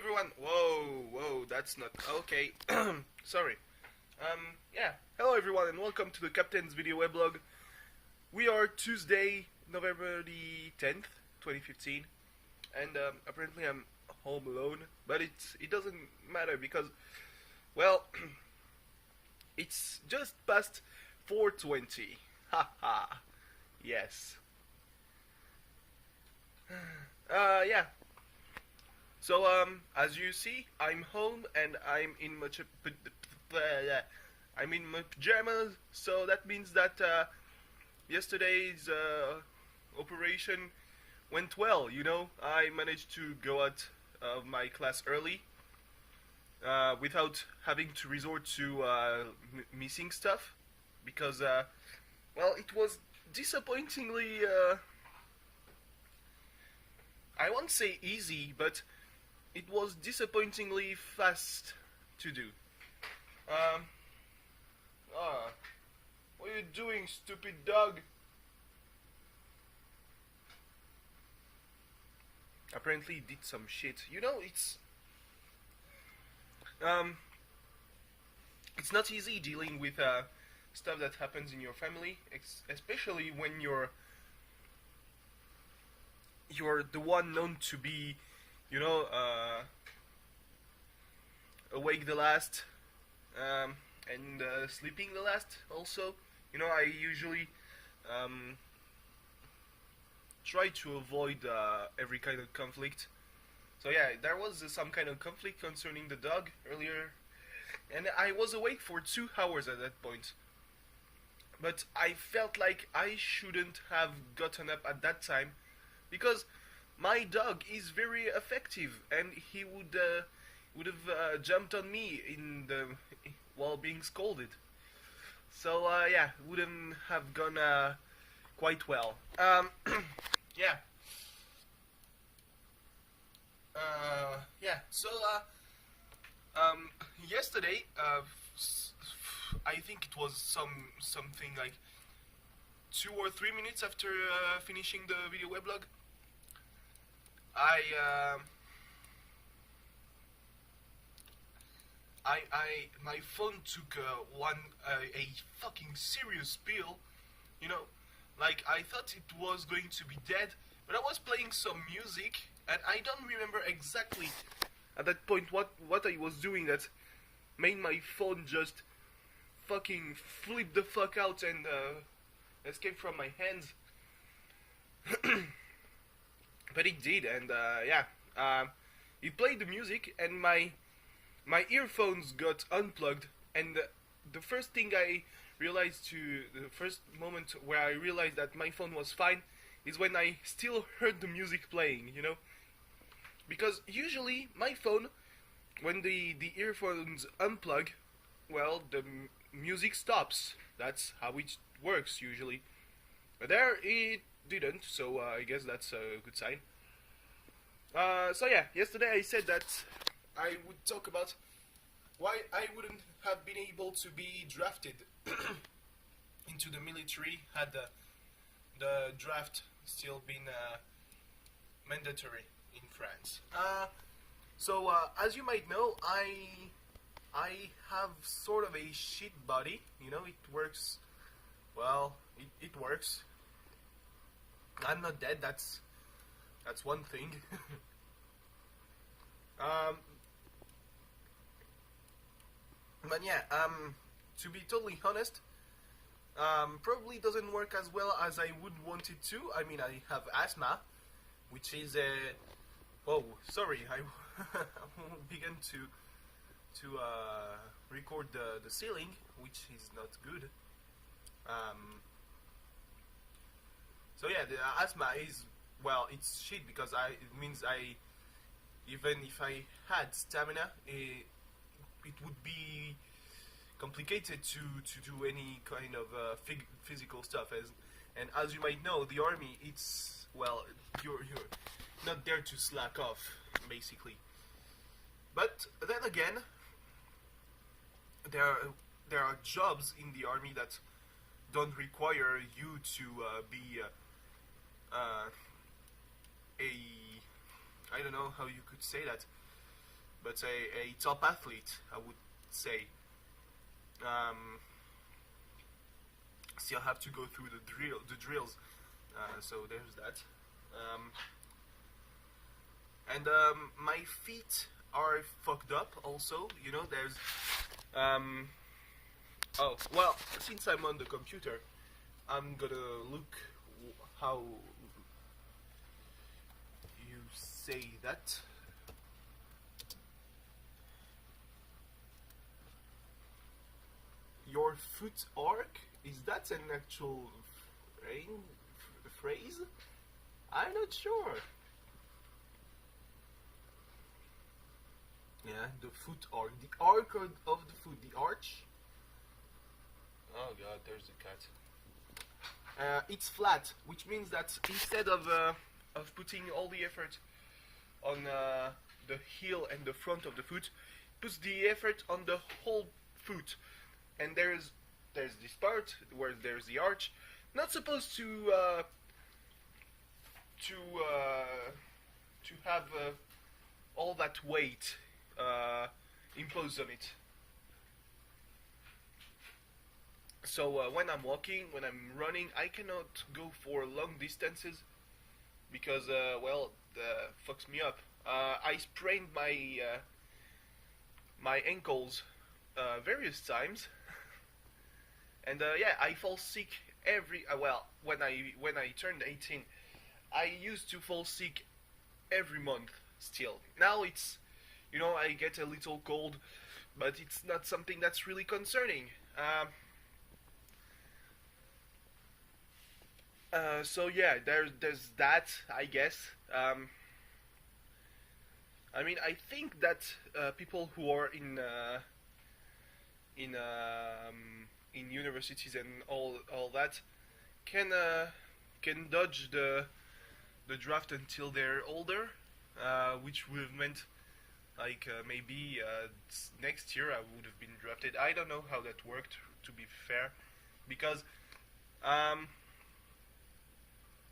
everyone. Whoa, that's not okay. Sorry. Yeah. Hello everyone and welcome to the Captain's video weblog. We are Tuesday, November the 10th, 2015, and apparently I'm home alone, but it doesn't matter because, well, it's just past 4:20. Haha. Yes. Yeah. So, as you see, I'm home and I'm in my pajamas, so that means that yesterday's operation went well, you know? I managed to go out of my class early without having to resort to missing stuff because, well, it was disappointingly, I won't say easy, but it was disappointingly fast to do. What are you doing, stupid dog? Apparently he did some shit. You know, it's not easy dealing with stuff that happens in your family, especially when you're the one known to be, you know, awake the last, and sleeping the last also. You know, I usually try to avoid every kind of conflict. So yeah, there was some kind of conflict concerning the dog earlier, and I was awake for 2 hours at that point. But I felt like I shouldn't have gotten up at that time, because my dog is very effective, and he would have jumped on me while being scolded. So yeah, wouldn't have gone quite well. Yeah. Yeah. So yesterday, I think it was something like 2 or 3 minutes after finishing the video weblog, my phone took a fucking serious spill, you know, like I thought it was going to be dead, but I was playing some music, and I don't remember exactly at that point what I was doing that made my phone just fucking flip the fuck out and escape from my hands. But it did, and yeah, it played the music, and my earphones got unplugged, and the first thing I realized, the first moment where I realized that my phone was fine, is when I still heard the music playing, you know? Because usually my phone, when the earphones unplug, well, the music stops. That's how it works usually. But there it didn't, so I guess that's a good sign. So yeah, yesterday I said that I would talk about why I wouldn't have been able to be drafted into the military had the draft still been mandatory in France. So as you might know, I have sort of a shit body. You know, it works. Well, it works. I'm not dead. That's one thing. But yeah, to be totally honest, probably doesn't work as well as I would want it to. I mean, I have asthma, which is a... Whoa, sorry, I began to record the ceiling, which is not good. So yeah, the asthma is, well, it's shit because it means even if I had stamina, it would be complicated to do any kind of physical stuff. And as you might know, the army, it's, well, you're not there to slack off, basically. But then again, there are jobs in the army that don't require you to be I don't know how you could say that. but a top athlete, I would say. Um, Still have to go through the drills. So there's that. Um, and my feet are fucked up. Also, there's. Oh well, since I'm on the computer, I'm gonna look how you say that. Your foot arc, is that an actual phrase? I'm not sure. Yeah, the foot arc. The arc of the foot. The arch. Oh god, there's the cat. It's flat, which means that instead of putting all the effort on the heel and the front of the foot, puts the effort on the whole foot. And there's this part where there's the arch, not supposed to have all that weight imposed on it. So when I'm walking, when I'm running, I cannot go for long distances because fucks me up. I sprained my ankles various times, and I fall sick every when I turned 18, I used to fall sick every month. Still, now it's I get a little cold, but it's not something that's really concerning. So yeah, there's that, I guess. I mean, I think that people who are in universities and all that can dodge the draft until they're older, which would have meant like maybe next year I would have been drafted. I don't know how that worked, to be fair, because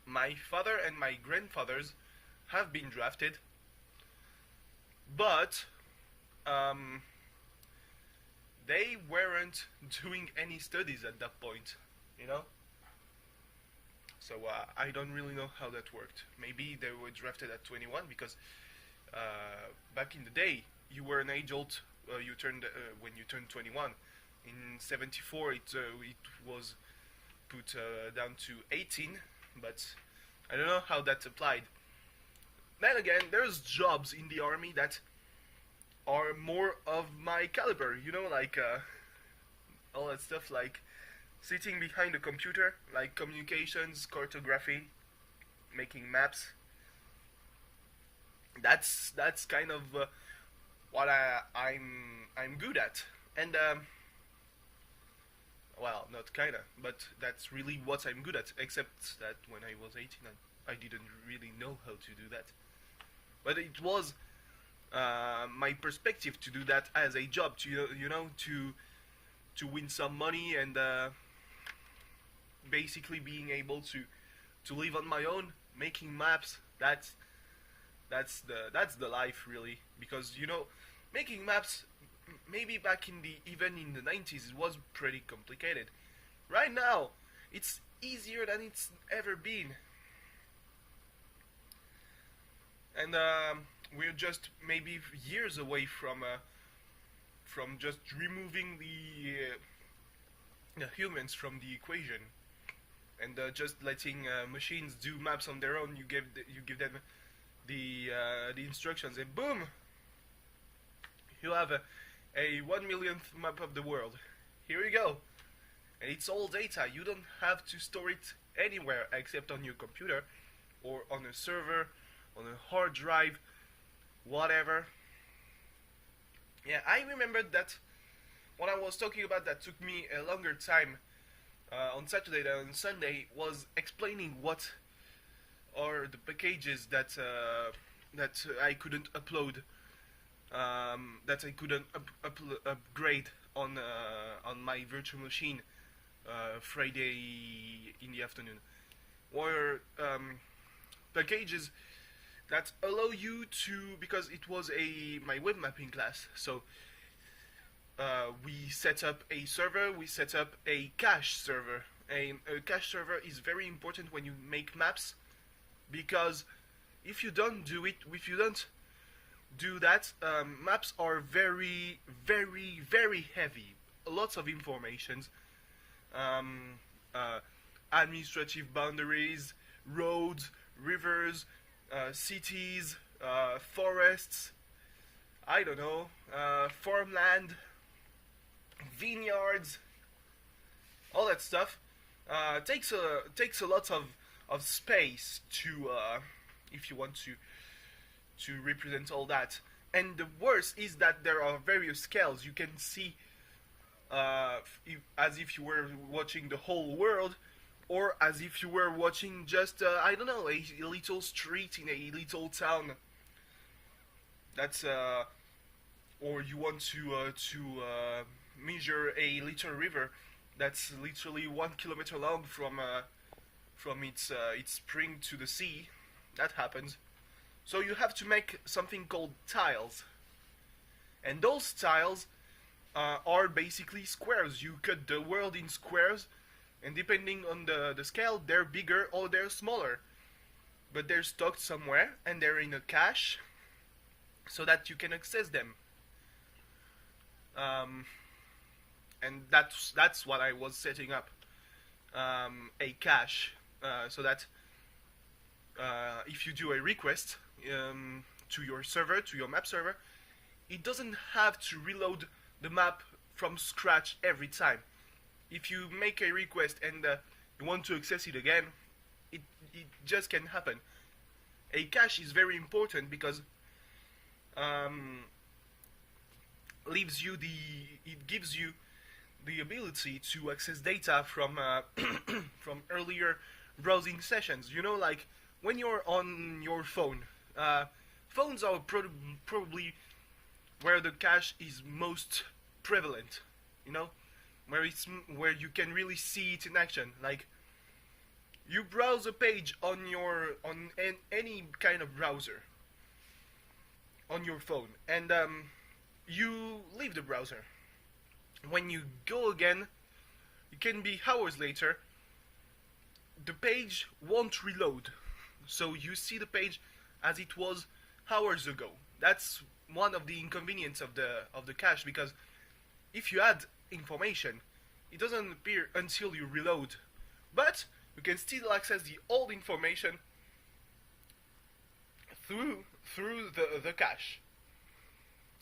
my father and my grandfathers have been drafted, but they weren't doing any studies at that point, So I don't really know how that worked. Maybe they were drafted at 21 because back in the day you were an adult. You turned when you turned 21. In '74 it was put down to 18, but I don't know how that applied. Then again, there's jobs in the army that are more of my caliber, like all that stuff, like sitting behind a computer, like communications, cartography, making maps. That's kind of what I'm good at, and well, not kinda, but that's really what I'm good at. Except that when I was 18, I didn't really know how to do that. But it was my perspective to do that as a job, to win some money and basically being able to live on my own, making maps. That's the life, really, because making maps. Maybe back even in the 90s it was pretty complicated. Right now it's easier than it's ever been, and we're just maybe years away from just removing the humans from the equation and just letting machines do maps on their own. You give them the instructions and boom, you have a 1 millionth map of the world. Here you go. And it's all data. You don't have to store it anywhere except on your computer or on a server, on a hard drive, whatever. Yeah, I remembered that what I was talking about that took me a longer time on Saturday than on Sunday was explaining what are the packages that I couldn't upload, that I couldn't upgrade on my virtual machine Friday in the afternoon, or packages that allow you to, because it was a my web mapping class, so we set up a server, we set up a cache server. A cache server is very important when you make maps, because if you don't do it, if you don't do that, maps are very, very, very heavy. Lots of informations, um, uh, administrative boundaries, roads, rivers, cities, forests, I don't know, farmland, vineyards, all that stuff takes a lot of space to if you want to represent all that. And the worst is that there are various scales. You can see as if you were watching the whole world, or as if you were watching just I don't know, a little street in a little town. That's or you want to measure a little river that's literally 1 kilometer long from its spring to the sea. That happens. So you have to make something called tiles, and those tiles are basically squares. You cut the world in squares, and depending on the scale, they're bigger or they're smaller. But they're stocked somewhere, and they're in a cache, so that you can access them. And that's what I was setting up, a cache, so that if you do a request to your server, to your map server, it doesn't have to reload the map from scratch every time. If you make a request and you want to access it again, it just can happen. A cache is very important because it gives you the ability to access data from from earlier browsing sessions. You know, like when you're on your phone. Phones are probably where the cache is most prevalent. You know, where you can really see it in action. Like you browse a page on any kind of browser on your phone, and you leave the browser. When you go again, it can be hours later, the page won't reload. So you see the page as it was hours ago. That's one of the inconveniences of the cache, because if you add information, it doesn't appear until you reload. But you can still access the old information through the cache.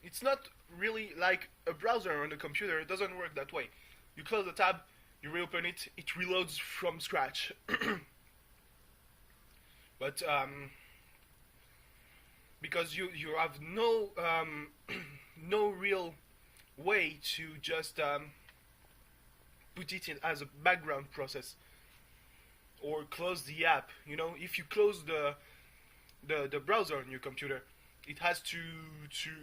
It's not really like a browser on a computer. It doesn't work that way. You close the tab, you reopen it, it reloads from scratch. But because you have no no real way to just put it in as a background process or close the app. You know, if you close the browser on your computer, it has to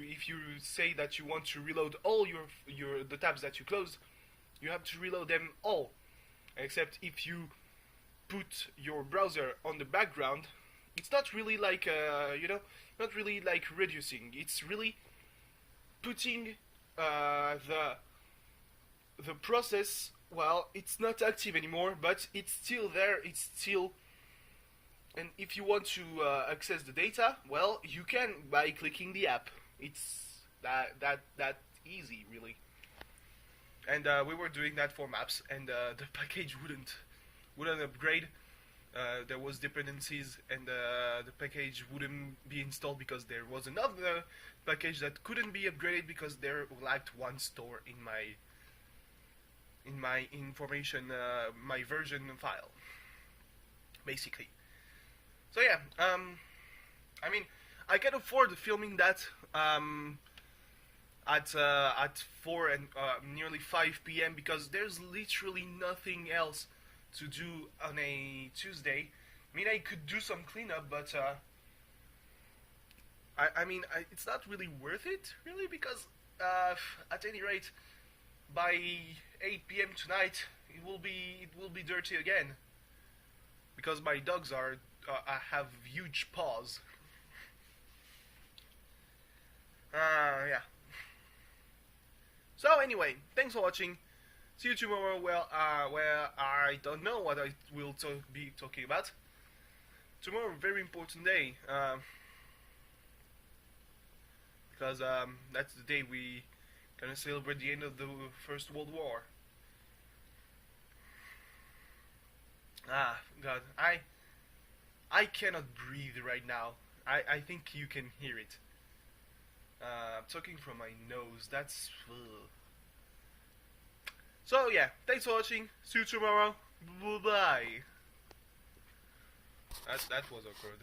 if you say that you want to reload all the tabs that you closed, you have to reload them all. Except if you put your browser on the background, it's not really like not really like reducing. It's really putting the process. Well, it's not active anymore, but it's still there. It's still. And if you want to access the data, well, you can by clicking the app. It's that easy, really. And we were doing that for maps, and the package wouldn't upgrade. There was dependencies, and the package wouldn't be installed because there was another package that couldn't be upgraded because there lacked one store in my information, my version file, basically. So yeah, I mean, I can afford filming that at 4 and nearly 5 p.m. because there's literally nothing else to do on a Tuesday. I mean, I could do some cleanup, but I mean, it's not really worth it, really, because at any rate, by 8 p.m. tonight, it will be dirty again, because my dogs have huge paws. anyway, thanks for watching. See you tomorrow. Where I don't know what I will be talking about. Tomorrow, very important day. Because that's the day we gonna celebrate the end of the First World War. Ah, God, I cannot breathe right now. I think you can hear it. I'm talking from my nose. That's. Ugh. So yeah, thanks for watching. See you tomorrow. Bye. That was awkward.